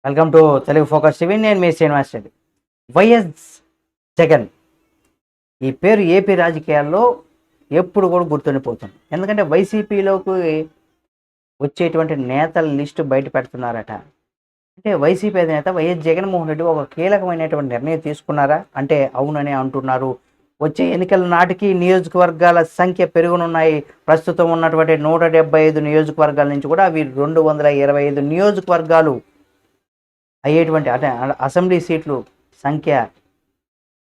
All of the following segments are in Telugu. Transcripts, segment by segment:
Welcome to Telugu focus TV. నేను మీ శ్రీనివాస్ రెడ్డి. వైఎస్ జగన్ ఈ పేరు ఏపీ రాజకీయాల్లో ఎప్పుడు కూడా గుర్తుండిపోతుంది. ఎందుకంటే వైసీపీలోకి వచ్చేటువంటి నేతల లిస్టు బయట పెడుతున్నారట. అంటే వైసీపీ అధినేత వైఎస్ జగన్మోహన్ రెడ్డి ఒక కీలకమైనటువంటి నిర్ణయం తీసుకున్నారా అంటే అవునని అంటున్నారు. వచ్చే ఎన్నికల నాటికి నియోజకవర్గాల సంఖ్య పెరుగునున్నాయి. ప్రస్తుతం ఉన్నటువంటి 175 నియోజకవర్గాల నుంచి కూడా అవి 225 నియోజకవర్గాలు అయ్యేటువంటి అంటే అసెంబ్లీ సీట్లు సంఖ్య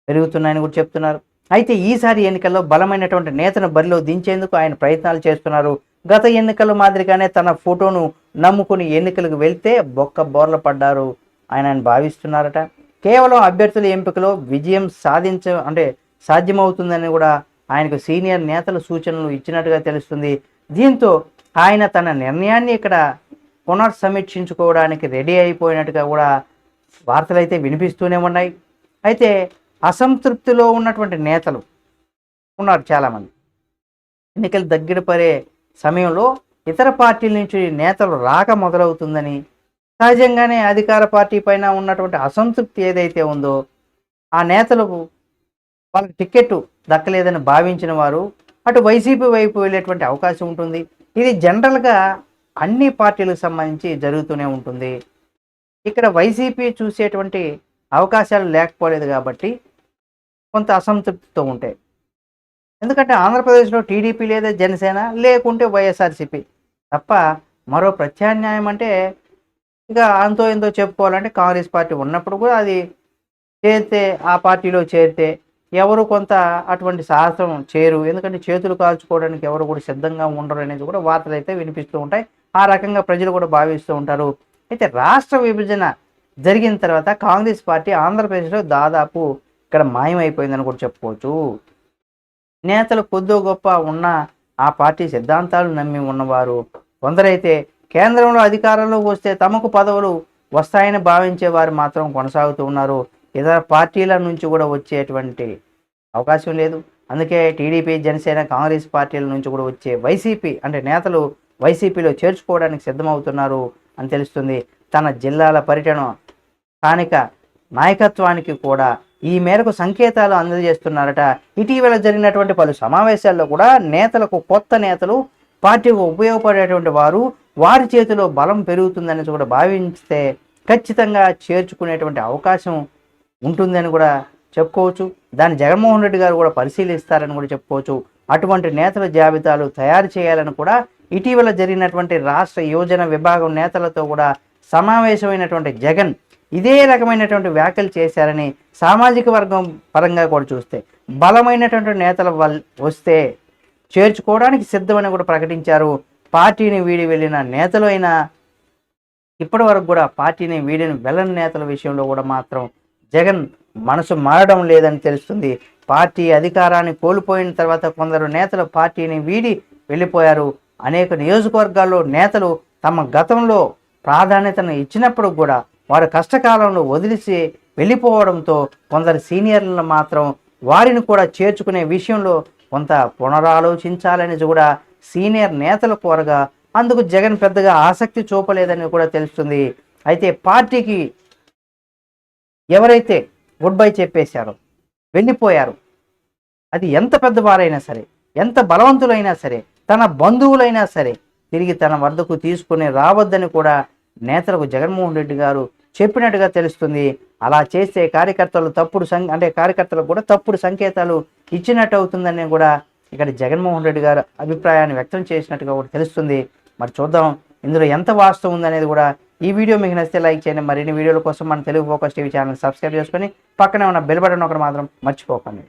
పెరుగుతున్నాయని కూడా చెప్తున్నారు. అయితే ఈసారి ఎన్నికల్లో బలమైనటువంటి నేతను బరిలో దించేందుకు ఆయన ప్రయత్నాలు చేస్తున్నారు. గత ఎన్నికల మాదిరిగానే తన ఫోటోను నమ్ముకుని ఎన్నికలకు వెళ్తే బొక్క బోర్ల పడ్డారు ఆయన భావిస్తున్నారట. కేవలం అభ్యర్థుల ఎంపికలో విజయం సాధ్యమవుతుందని కూడా ఆయనకు సీనియర్ నేతలు సూచనలు ఇచ్చినట్టుగా తెలుస్తుంది. దీంతో ఆయన తన నిర్ణయాన్ని ఇక్కడ పునర్సమీక్షించుకోవడానికి రెడీ అయిపోయినట్టుగా కూడా వార్తలు అయితే వినిపిస్తూనే ఉన్నాయి. అయితే అసంతృప్తిలో ఉన్నటువంటి నేతలు ఉన్నారు చాలామంది. ఎన్నికలు దగ్గర పడే సమయంలో ఇతర పార్టీల నుంచి నేతలు రాక మొదలవుతుందని, సహజంగానే అధికార పార్టీ పైన ఉన్నటువంటి అసంతృప్తి ఏదైతే ఉందో ఆ నేతలకు వాళ్ళకి టికెట్ దక్కలేదని భావించిన వారు అటు వైసీపీ వైపు వెళ్ళేటువంటి అవకాశం ఉంటుంది. ఇది జనరల్గా అన్ని పార్టీలకు సంబంధించి జరుగుతూనే ఉంటుంది. ఇక్కడ వైసీపీ చూసేటువంటి అవకాశాలు లేకపోలేదు కాబట్టి కొంత అసంతృప్తితో ఉంటాయి. ఎందుకంటే ఆంధ్రప్రదేశ్లో టీడీపీ లేదా జనసేన లేకుంటే వైఎస్ఆర్సీపీ తప్ప మరో ప్రత్యామ్నాయం అంటే ఇక అంతో ఎంతో చెప్పుకోవాలంటే కాంగ్రెస్ పార్టీ ఉన్నప్పుడు కూడా అది చేరితే ఆ పార్టీలో చేరితే ఎవరు కొంత అటువంటి సాహసం చేయరు. ఎందుకంటే చేతులు కాల్చుకోవడానికి ఎవరు కూడా సిద్ధంగా ఉండరు అనేది కూడా వార్తలు అయితే వినిపిస్తూ ఉంటాయి. ఆ రకంగా ప్రజలు కూడా భావిస్తూ ఉంటారు. అయితే రాష్ట్ర విభజన జరిగిన తర్వాత కాంగ్రెస్ పార్టీ ఆంధ్రప్రదేశ్లో దాదాపు ఇక్కడ మాయమైపోయిందని కూడా చెప్పుకోవచ్చు. నేతలు కొద్దో గొప్ప ఉన్న ఆ పార్టీ సిద్ధాంతాలు నమ్మి ఉన్నవారు కొందరైతే కేంద్రంలో అధికారంలోకి వస్తే తమకు పదవులు వస్తాయని భావించే వారు మాత్రం కొనసాగుతూ ఉన్నారు. ఇతర పార్టీల నుంచి కూడా వచ్చేటువంటి అవకాశం లేదు. అందుకే టీడీపీ, జనసేన, కాంగ్రెస్ పార్టీల నుంచి కూడా వచ్చే వైసీపీ అంటే నేతలు వైసీపీలో చేర్చుకోవడానికి సిద్ధమవుతున్నారు అని తెలుస్తుంది. తన జిల్లాల పర్యటన స్థానిక నాయకత్వానికి కూడా ఈ మేరకు సంకేతాలు అందజేస్తున్నారట. ఇటీవల జరిగినటువంటి పలు సమావేశాల్లో కూడా కొత్త నేతలు పార్టీకి ఉపయోగపడేటువంటి వారి చేతిలో బలం పెరుగుతుందని కూడా భావిస్తే ఖచ్చితంగా చేర్చుకునేటువంటి అవకాశం ఉంటుందని కూడా చెప్పుకోవచ్చు. దాన్ని జగన్మోహన్ రెడ్డి గారు కూడా పరిశీలిస్తారని కూడా చెప్పుకోవచ్చు. అటువంటి నేతల జాబితాలు తయారు చేయాలని కూడా ఇటీవల జరిగినటువంటి రాష్ట్ర యోజన విభాగం నేతలతో కూడా సమావేశమైనటువంటి జగన్ ఇదే రకమైనటువంటి వ్యాఖ్యలు చేశారని సామాజిక వర్గం పరంగా కూడా చూస్తే బలమైనటువంటి నేతల వస్తే చేర్చుకోవడానికి సిద్ధమని కూడా ప్రకటించారు. పార్టీని వీడి వెళ్ళిన నేతలు అయినా ఇప్పటి వరకు కూడా పార్టీని వీడిని వెళ్ళని నేతల విషయంలో కూడా మాత్రం జగన్ మనసు మారడం లేదని తెలుస్తుంది. పార్టీ అధికారాన్ని కోల్పోయిన తర్వాత కొందరు నేతలు పార్టీని వీడి వెళ్ళిపోయారు. అనేక నియోజకవర్గాల్లో నేతలు తమ గతంలో ప్రాధాన్యతను ఇచ్చినప్పుడు కూడా వారు కష్టకాలంలో వదిలిసి వెళ్ళిపోవడంతో కొందరు సీనియర్లను మాత్రం వారిని కూడా చేర్చుకునే విషయంలో కొంత పునరాలోచించాలని కూడా సీనియర్ నేతలు కోరగా అందుకు జగన్ పెద్దగా ఆసక్తి చూపలేదని కూడా తెలుస్తుంది. అయితే పార్టీకి ఎవరైతే గుడ్ బై చెప్పేశారో వెళ్ళిపోయారు, అది ఎంత పెద్దవారైనా సరే, ఎంత బలవంతులైనా సరే, తన బంధువులైనా సరే తిరిగి తన వద్దకు తీసుకుని రావద్దని కూడా నేతలకు జగన్మోహన్ రెడ్డి గారు చెప్పినట్టుగా తెలుస్తుంది. అలా చేస్తే కార్యకర్తలకు కూడా తప్పుడు సంకేతాలు ఇచ్చినట్టు అవుతుందని కూడా ఇక్కడ జగన్మోహన్ రెడ్డి గారు అభిప్రాయాన్ని వ్యక్తం చేసినట్టుగా కూడా తెలుస్తుంది. మరి చూద్దాం ఇందులో ఎంత వాస్తవం ఉందనేది కూడా. ఈ వీడియో మీకు నచ్చితే లైక్ చేయండి. మరిన్ని వీడియోల కోసం మన Telugu focus TV channel subscribe చేసుకొని పక్కనే ఉన్న బెల్ బటన్ ఒకటి మాత్రం మర్చిపోకండి.